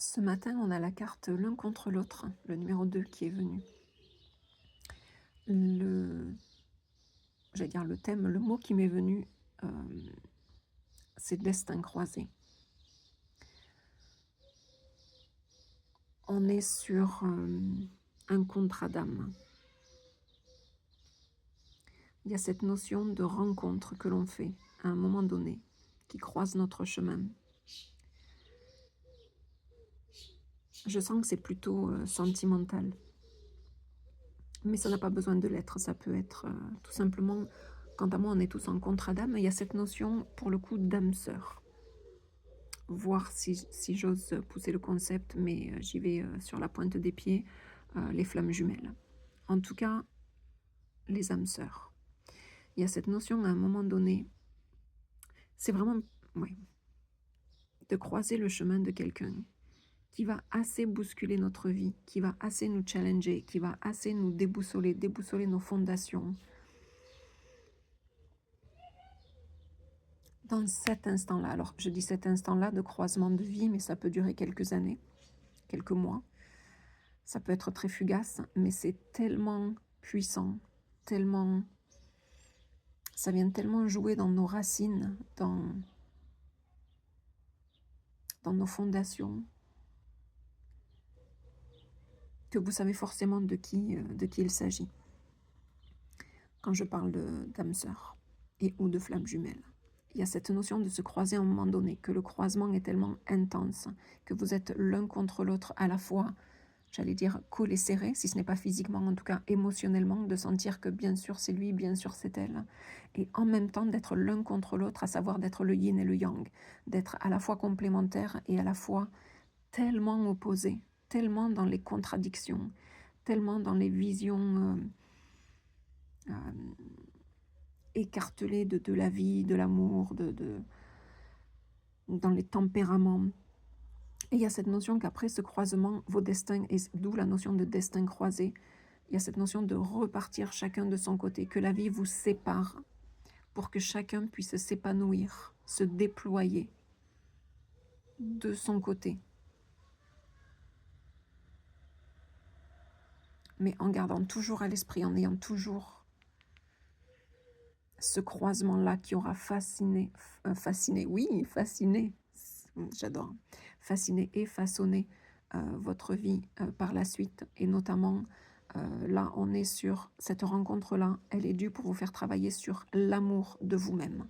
Ce matin, on a la carte l'un contre l'autre, le numéro 2 qui est venu. Le J'allais dire le thème, le mot qui m'est venu, c'est destin croisé. On est sur, un contrat d'âme. Il y a cette notion de rencontre que l'on fait à un moment donné, qui croise notre chemin. Je sens que c'est plutôt, sentimental, mais ça n'a pas besoin de l'être. Ça peut être, tout simplement, quant à moi, on est tous en contrat d'âme. Il y a cette notion, pour le coup, d'âme sœur. Voir si j'ose pousser le concept, mais j'y vais, sur la pointe des pieds, les flammes jumelles. En tout cas, les âmes sœurs. Il y a cette notion à un moment donné, c'est vraiment, oui, de croiser le chemin de quelqu'un qui va assez bousculer notre vie, qui va assez nous challenger, qui va assez nous déboussoler nos fondations. Dans cet instant-là, alors je dis cet instant-là de croisement de vie, mais ça peut durer quelques années, quelques mois. Ça peut être très fugace, mais c'est tellement puissant, tellement, ça vient tellement jouer dans nos racines, dans nos fondations, que vous savez forcément de qui il s'agit. Quand je parle d'âme sœur et ou de flamme jumelle, il y a cette notion de se croiser à un moment donné, que le croisement est tellement intense, que vous êtes l'un contre l'autre à la fois, j'allais dire collés serrés, si ce n'est pas physiquement, en tout cas émotionnellement, de sentir que bien sûr c'est lui, bien sûr c'est elle, et en même temps d'être l'un contre l'autre, à savoir d'être le yin et le yang, d'être à la fois complémentaires et à la fois tellement opposés, tellement dans les contradictions, tellement dans les visions euh, écartelées de la vie, de l'amour, dans les tempéraments. Et il y a cette notion qu'après ce croisement, vos destins, et d'où la notion de destin croisé, il y a cette notion de repartir chacun de son côté, que la vie vous sépare pour que chacun puisse s'épanouir, se déployer de son côté. Mais en gardant toujours à l'esprit, en ayant toujours ce croisement-là qui aura fasciné, j'adore, fasciné et façonné votre vie par la suite, et notamment là on est sur cette rencontre-là, elle est due pour vous faire travailler sur l'amour de vous-même.